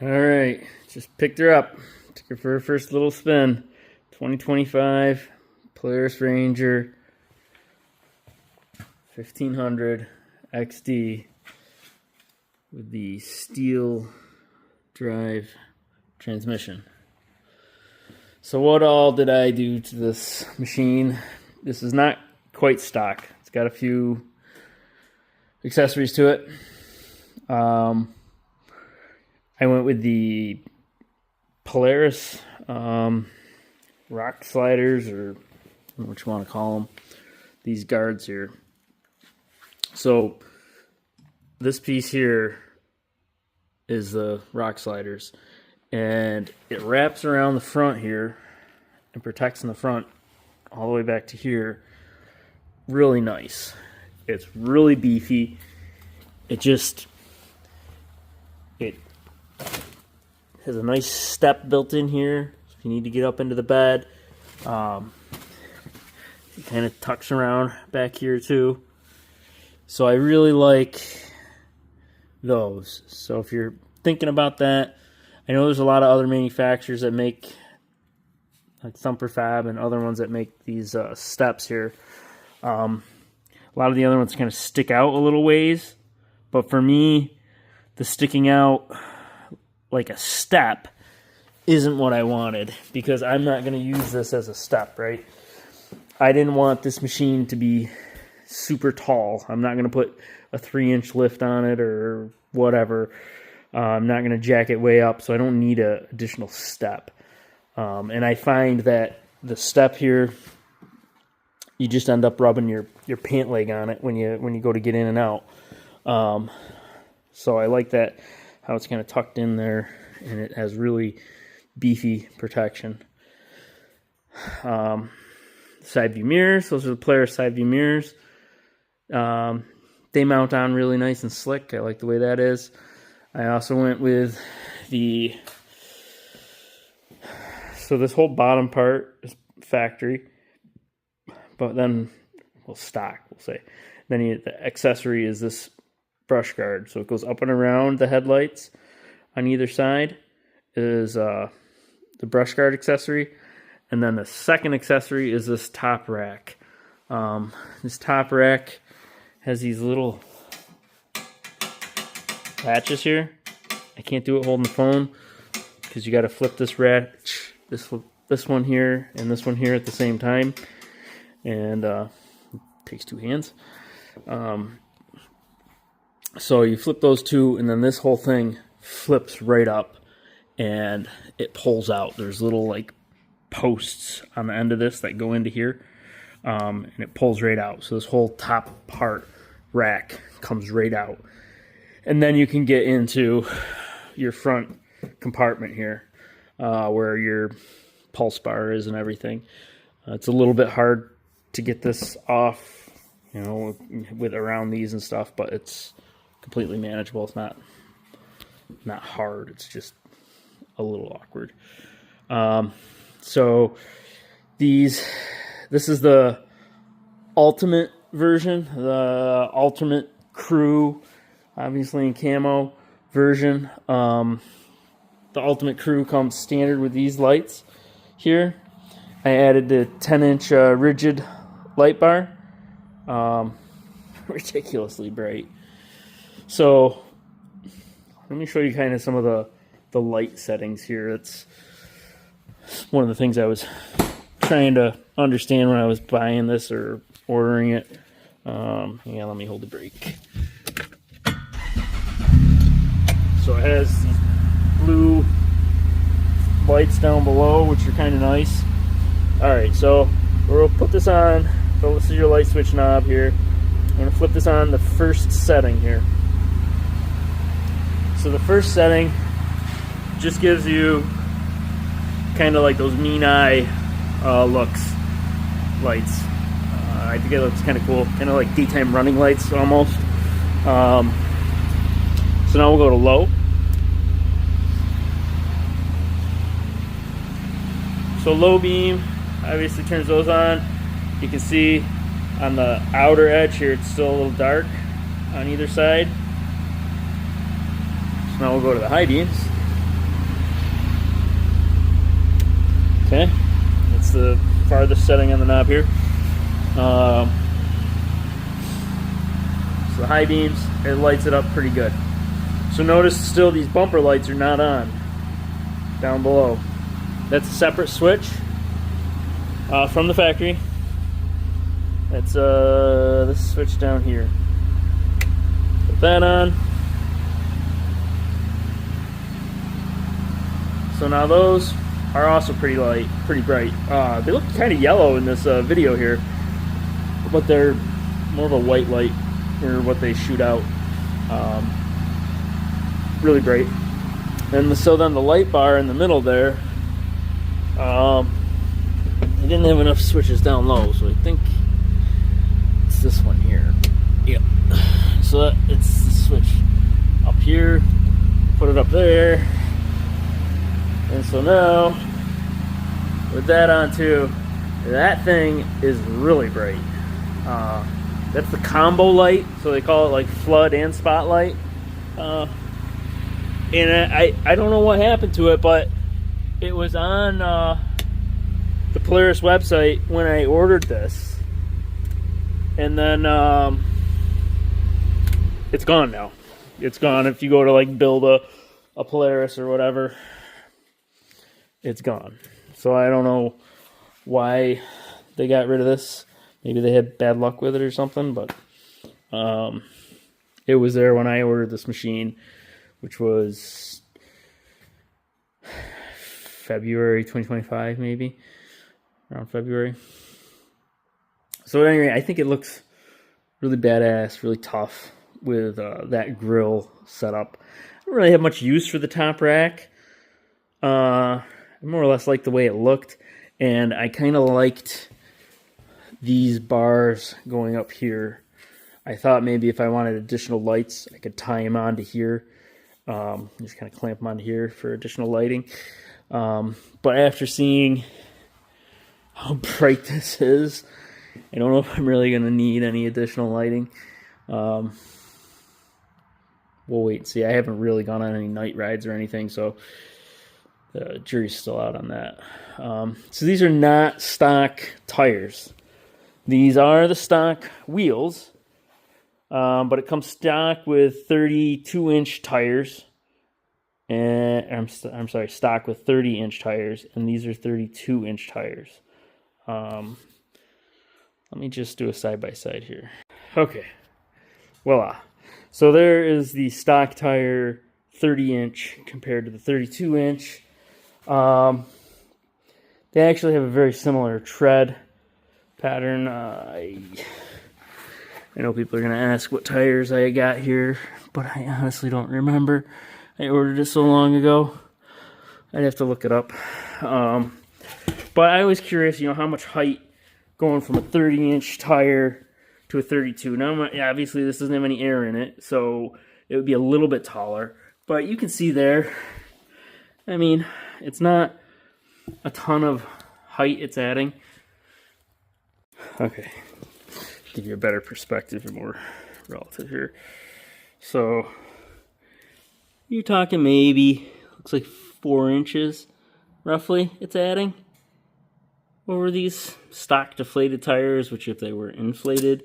All right, just picked her up. Took her for her first little spin. 2025 Polaris Ranger 1500 XD with the steel drive transmission. So what all did I do to this machine? This is not quite stock. It's got a few accessories to it. I went with the Polaris rock sliders, or what you want to call them, these guards here. So this piece here is the rock sliders, and it wraps around the front here and protects in the front all the way back to here. Really nice. It's really beefy. It has a nice step built in here if you need to get up into the bed. It kind of tucks around back here too. So I really like those. So if you're thinking about that, I know there's a lot of other manufacturers that make, like Thumper Fab and other ones that make these steps here. A lot of the other ones kind of stick out a little ways, but for me, the sticking out like a step isn't what I wanted, because I'm not going to use this as a step, right? I didn't want this machine to be super tall. I'm not going to put a 3-inch lift on it or whatever. I'm not going to jack it way up, so I don't need an additional step. And I find that the step here, you just end up rubbing your pant leg on it when you go to get in and out. So I like that, how it's kind of tucked in there, and it has really beefy protection. Side view mirrors, those are the Polaris side view mirrors. They mount on really nice and slick. I like the way that is. I also went with so this whole bottom part is factory, but then, well, stock, we'll say. Then the accessory is this brush guard. So it goes up and around the headlights on either side is the brush guard accessory. And then the second accessory is this top rack. This top rack has these little latches here. I can't do it holding the phone because you got to flip this this one here and this one here at the same time, and it takes 2 hands. So you flip those two, and then this whole thing flips right up and it pulls out. There's little like posts on the end of this that go into here, and it pulls right out. So this whole top part rack comes right out. And then you can get into your front compartment here, where your pulse bar is and everything. It's a little bit hard to get this off, with around these and stuff, but it's completely manageable. It's not hard. It's just a little awkward. So this is the ultimate version, the ultimate crew, obviously in camo version. The ultimate crew comes standard with these lights here. I added the 10-inch rigid light bar. Ridiculously bright. So let me show you kind of some of the light settings here. It's one of the things I was trying to understand when I was buying this or ordering it. Let me hold the brake. So it has these blue lights down below, which are kind of nice. Alright, so we'll put this on. So this is your light switch knob here. I'm going to flip this on the first setting here. So the first setting just gives you kind of like those mean eye looks lights. I think it looks kind of cool, kind of like daytime running lights almost. So now we'll go to low. So low beam obviously turns those on. You can see on the outer edge here it's still a little dark on either side. So now we'll go to the high beams. Okay, that's the farthest setting on the knob here. So the high beams, it lights it up pretty good. So notice still these bumper lights are not on down below. That's a separate switch from the factory. That's this switch down here. Put that on. So now those are also pretty light, pretty bright. They look kind of yellow in this video here, but they're more of a white light or what they shoot out. Really bright. And so then the light bar in the middle there, they didn't have enough switches down low, so I think it's this one here. Yep. So it's the switch up here, put it up there, and so now with that on too, that thing is really bright. That's the combo light, so they call it like flood and spotlight. And I don't know what happened to it, but it was on the Polaris website when I ordered this, and then it's gone now. It's gone. If you go to like build a Polaris or whatever, it's gone. So I don't know why they got rid of this. Maybe they had bad luck with it or something, but it was there when I ordered this machine, which was February 2025, maybe around February. So anyway, I think it looks really badass, really tough with that grill setup. I don't really have much use for the top rack. I more or less liked the way it looked, and I kind of liked these bars going up here. I thought maybe if I wanted additional lights, I could tie them onto here. Just kind of clamp them onto here for additional lighting. But after seeing how bright this is, I don't know if I'm really going to need any additional lighting. We'll wait and see. I haven't really gone on any night rides or anything, so the jury's still out on that. So these are not stock tires. These are the stock wheels, but it comes stock with 32-inch tires. And I'm sorry, stock with 30-inch tires, and these are 32-inch tires. Let me just do a side-by-side here. Okay, voila. So there is the stock tire 30-inch compared to the 32-inch. They actually have a very similar tread pattern. I know people are going to ask what tires I got here, but I honestly don't remember. I ordered it so long ago. I'd have to look it up. But I was curious, how much height going from a 30-inch tire to a 32. Now, obviously, this doesn't have any air in it, so it would be a little bit taller. But you can see there, I mean, it's not a ton of height it's adding. Okay, give you a better perspective and more relative here. So you're talking maybe, looks like 4 inches roughly it's adding over these stock deflated tires, which if they were inflated,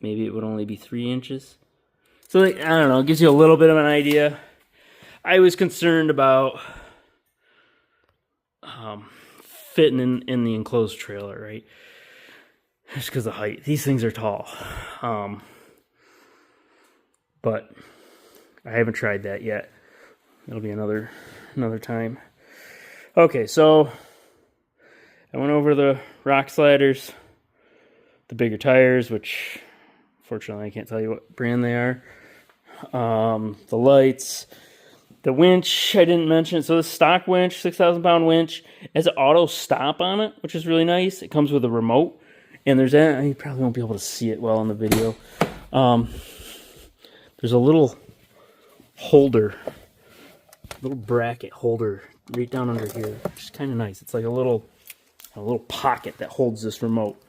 maybe it would only be 3 inches. So I don't know, it gives you a little bit of an idea. I was concerned about fitting in the enclosed trailer, right? Just because of height. These things are tall. But I haven't tried that yet. It'll be another time. Okay, so I went over the rock sliders, the bigger tires, which fortunately I can't tell you what brand they are. The lights, the winch I didn't mention. So the stock winch, 6,000 pound winch, has an auto stop on it, which is really nice. It comes with a remote, and there's that. You probably won't be able to see it well in the video. There's a little holder, little bracket holder right down under here, which is kind of nice. It's like a little pocket that holds this remote.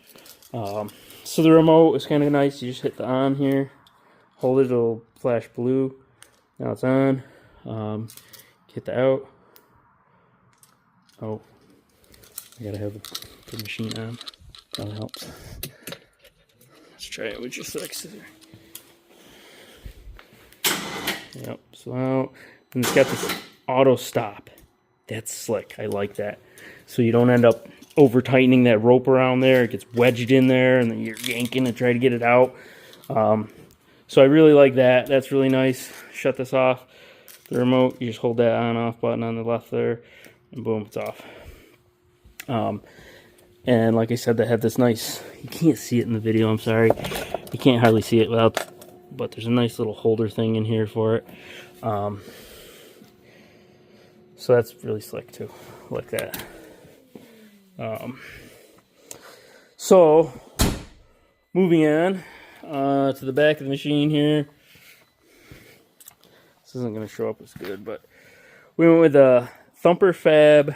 So the remote is kind of nice. You just hit the on here, hold it, it'll flash blue. Now it's on. Hit the out. Oh, I gotta have the machine on. That helps. Let's try it with just like scissor. Yep. So now, and it's got this auto stop. That's slick. I like that. So you don't end up over tightening that rope around there. It gets wedged in there, and then you're yanking to try to get it out. So I really like that. That's really nice. Shut this off. The remote, you just hold that on-off button on the left there, and boom, it's off. And like I said, they have this nice, you can't see it in the video, I'm sorry. You can't hardly see it without, but there's a nice little holder thing in here for it. So that's really slick too, like that. So, moving on to the back of the machine here. This isn't going to show up as good, but we went with a Thumper Fab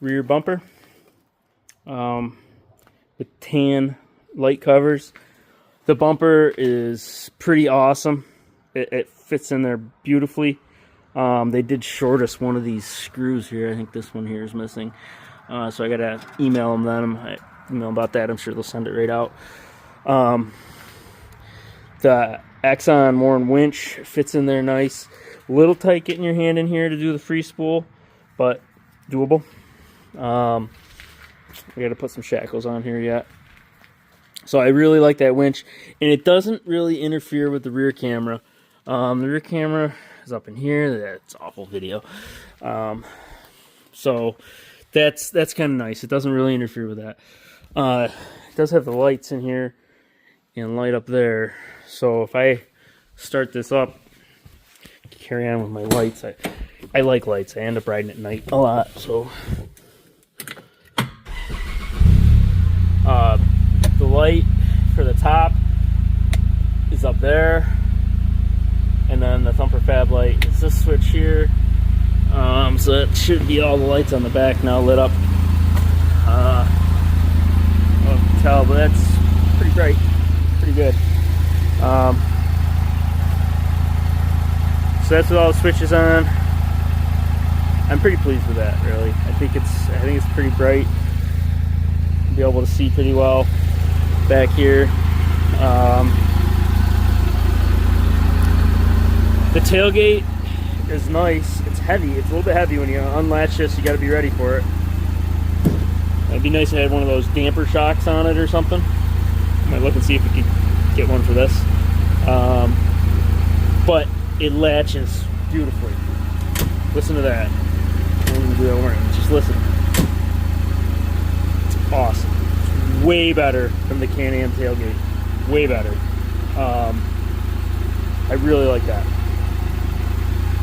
rear bumper with tan light covers. The bumper is pretty awesome. It fits in there beautifully. They did short us one of these screws here. I think this one here is missing. So I got to email them. I email about that. I'm sure they'll send it right out. The Axon Warren winch fits in there nice. A little tight getting your hand in here to do the free spool, but doable. We got to put some shackles on here yet. So I really like that winch, and it doesn't really interfere with the rear camera. The rear camera is up in here. That's awful video. So that's kind of nice. It doesn't really interfere with that. It does have the lights in here and light up there. So if I start this up, carry on with my lights. I like lights. I end up riding at night a lot. So the light for the top is up there, and then the Thumper Fab light is this switch here. So that should be all the lights on the back now lit up. I don't tell, but that's pretty bright, pretty good. So that's with all the switches on. I'm pretty pleased with that, really. I think it's pretty bright. Be able to see pretty well back here. The tailgate is nice. It's heavy. It's a little bit heavy when you unlatch this. You got to be ready for it. It'd be nice to have one of those damper shocks on it or something. I might look and see if we can get one for this. But it latches beautifully. Listen to that. Just listen. It's awesome. It's way better than the Can-Am tailgate. Way better. I really like that.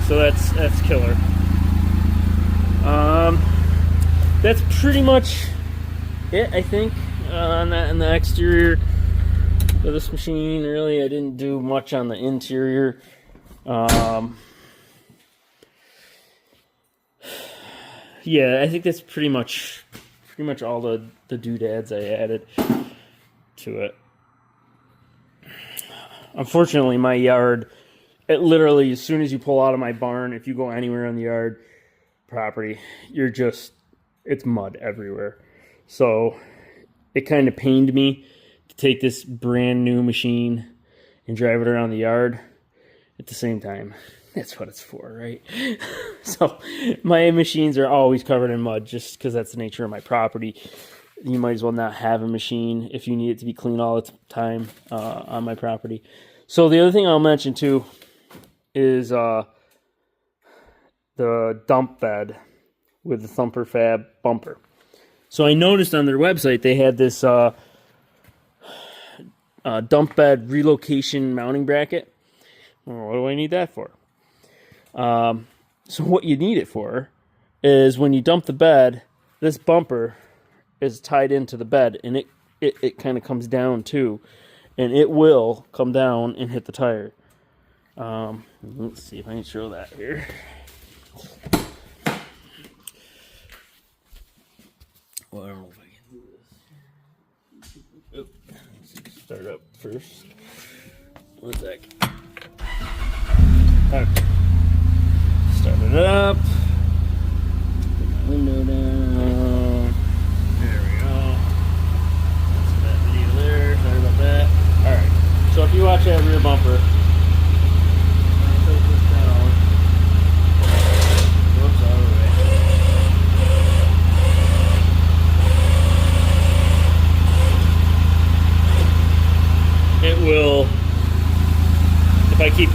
So that's killer. That's pretty much it, I think, on the exterior of this machine. Really, I didn't do much on the interior. Yeah, I think that's pretty much all the doodads I added to it. Unfortunately, my yard, it literally, as soon as you pull out of my barn, if you go anywhere on the yard property, it's mud everywhere. So it kind of pained me to take this brand new machine and drive it around the yard at the same time. That's what it's for, right? So my machines are always covered in mud just because that's the nature of my property. You might as well not have a machine if you need it to be clean all the time on my property. So the other thing I'll mention too is the dump bed with the Thumper Fab bumper. So I noticed on their website they had this dump bed relocation mounting bracket. Well, what do I need that for? So what you need it for is when you dump the bed, this bumper is tied into the bed, and it kind of comes down too, and it will come down and hit the tire. Let's see if I can show that here. Well, I don't know if I can do this. Let's start up first. 1 sec. Okay. Start it up. Put my window down.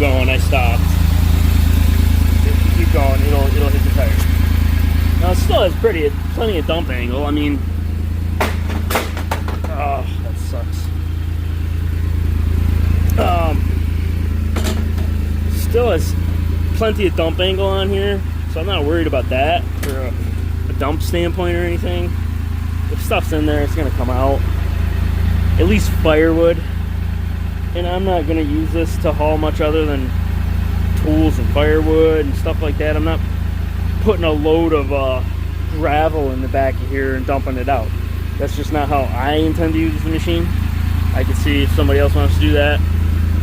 going, I stopped. If you keep going, it'll hit the tire. Now it still has plenty of dump angle. I mean, oh, that sucks. Still has plenty of dump angle on here, so I'm not worried about that for a dump standpoint or anything. If stuff's in there, it's gonna come out. At least firewood. And I'm not gonna use this to haul much other than tools and firewood and stuff like that. I'm not putting a load of gravel in the back of here and dumping it out. That's just not how I intend to use the machine. I can see if somebody else wants to do that.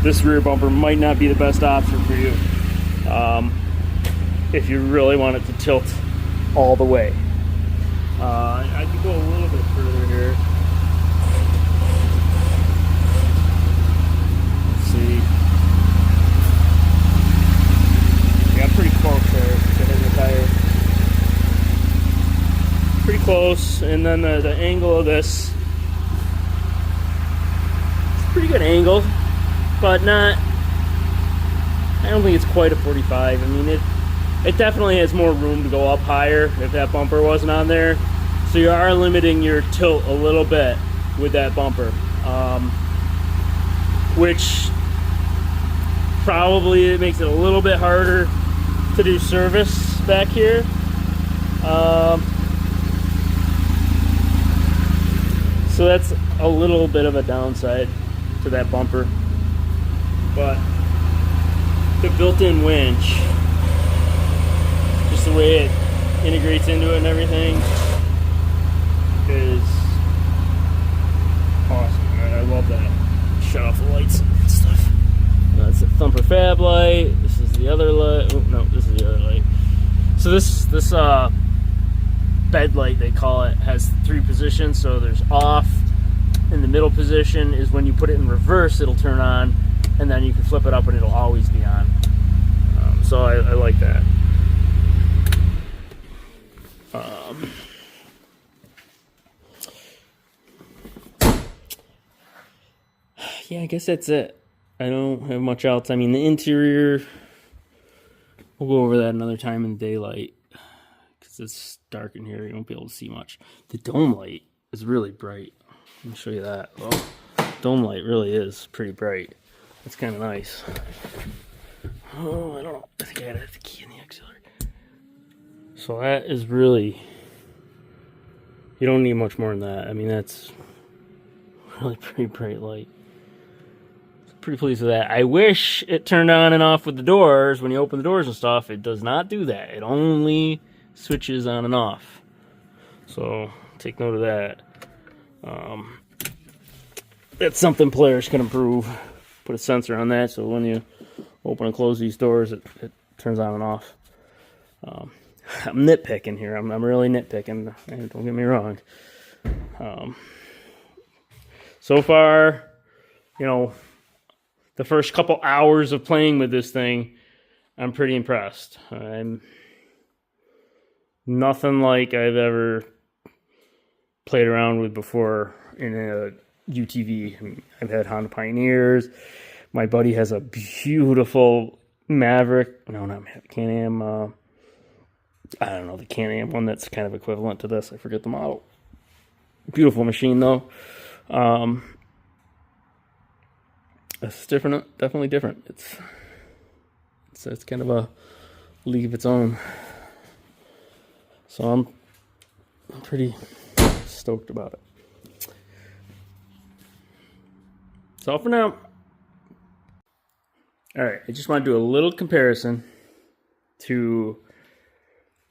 This rear bumper might not be the best option for you if you really want it to tilt all the way. I could go a little bit further here. Let's see. Yeah, I'm pretty close there to hitting the tire. Pretty close, and then the angle of this, it's a pretty good angle, but not, I don't think it's quite a 45. I mean, it definitely has more room to go up higher if that bumper wasn't on there. So you are limiting your tilt a little bit with that bumper, which probably it makes it a little bit harder to do service back here. So that's a little bit of a downside to that bumper. But the built-in winch, just the way it integrates into it and everything, is awesome. I love that. Shut off the lights and stuff. That's a thumper fab light. This is the other light. Oh, no, this is the other light. So this bed light, they call it, has 3 positions. So there's off. In the middle position is when you put it in reverse, it'll turn on, and then you can flip it up and it'll always be on. So I like that. Yeah, I guess that's it. I don't have much else. I mean, the interior, we'll go over that another time in daylight because it's dark in here. You won't be able to see much. The dome light is really bright. Let me show you that. Well, dome light really is pretty bright. It's kind of nice. Oh, I don't know. I think I had the key in the auxiliary. So that is really, you don't need much more than that. I mean, that's really pretty bright light. Pretty pleased with that. I wish it turned on and off with the doors when you open the doors and stuff. It does not do that. It only switches on and off. So take note of that. That's something Polaris can improve. Put a sensor on that so when you open and close these doors, it turns on and off. I'm nitpicking here. I'm really nitpicking. Don't get me wrong. So far, you know, the first couple hours of playing with this thing, I'm pretty impressed. I'm nothing like I've ever played around with before in a UTV. I mean, I've had Honda Pioneers. My buddy has a beautiful Maverick. No, not Maverick. Can-Am. I don't know, the Can-Am one that's kind of equivalent to this. I forget the model. Beautiful machine, though. It's different, definitely different. It's kind of a league of its own. So I'm pretty stoked about it. That's all for now. All right, I just want to do a little comparison to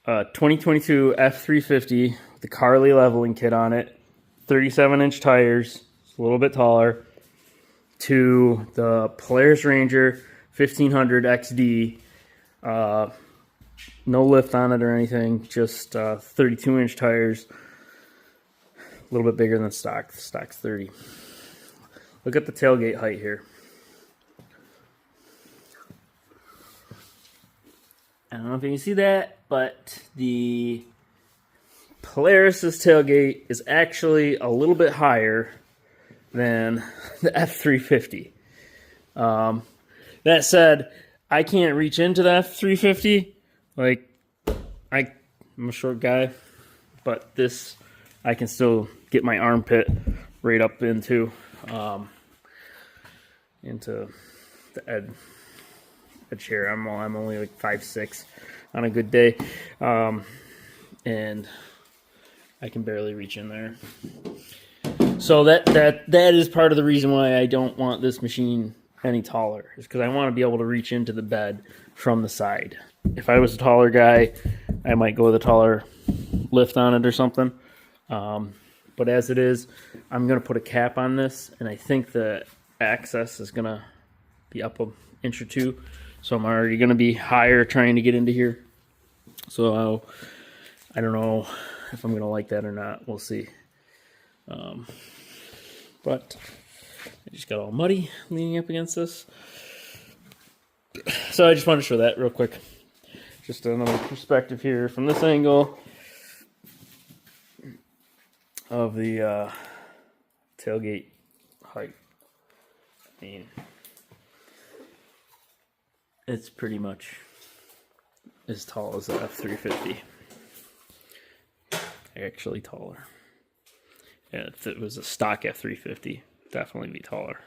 2022 F350 with the Carly leveling kit on it, 37-inch tires, it's a little bit taller, to the Polaris Ranger 1500 XD. No lift on it or anything, just 32-inch tires, a little bit bigger than stock. The stock's 30. Look at the tailgate height here. I don't know if you can see that, but the Polaris's tailgate is actually a little bit higher than the F350. Now That said, I can't reach into that F350. Like, I'm a short guy, but this, I can still get my armpit right up into the edge here. I'm only like 5'6" on a good day, and I can barely reach in there. So that is part of the reason why I don't want this machine any taller, is because I want to be able to reach into the bed from the side. If I was a taller guy, I might go with a taller lift on it or something. But as it is, I'm going to put a cap on this, and I think the access is going to be up an inch or two. So I'm already going to be higher trying to get into here. So I don't know if I'm going to like that or not. We'll see. But I just got all muddy leaning up against this. So I just wanted to show that real quick. Just another perspective here from this angle of the tailgate height. I mean, it's pretty much as tall as the F350. Actually taller. Yeah, if it was a stock F350, definitely be taller.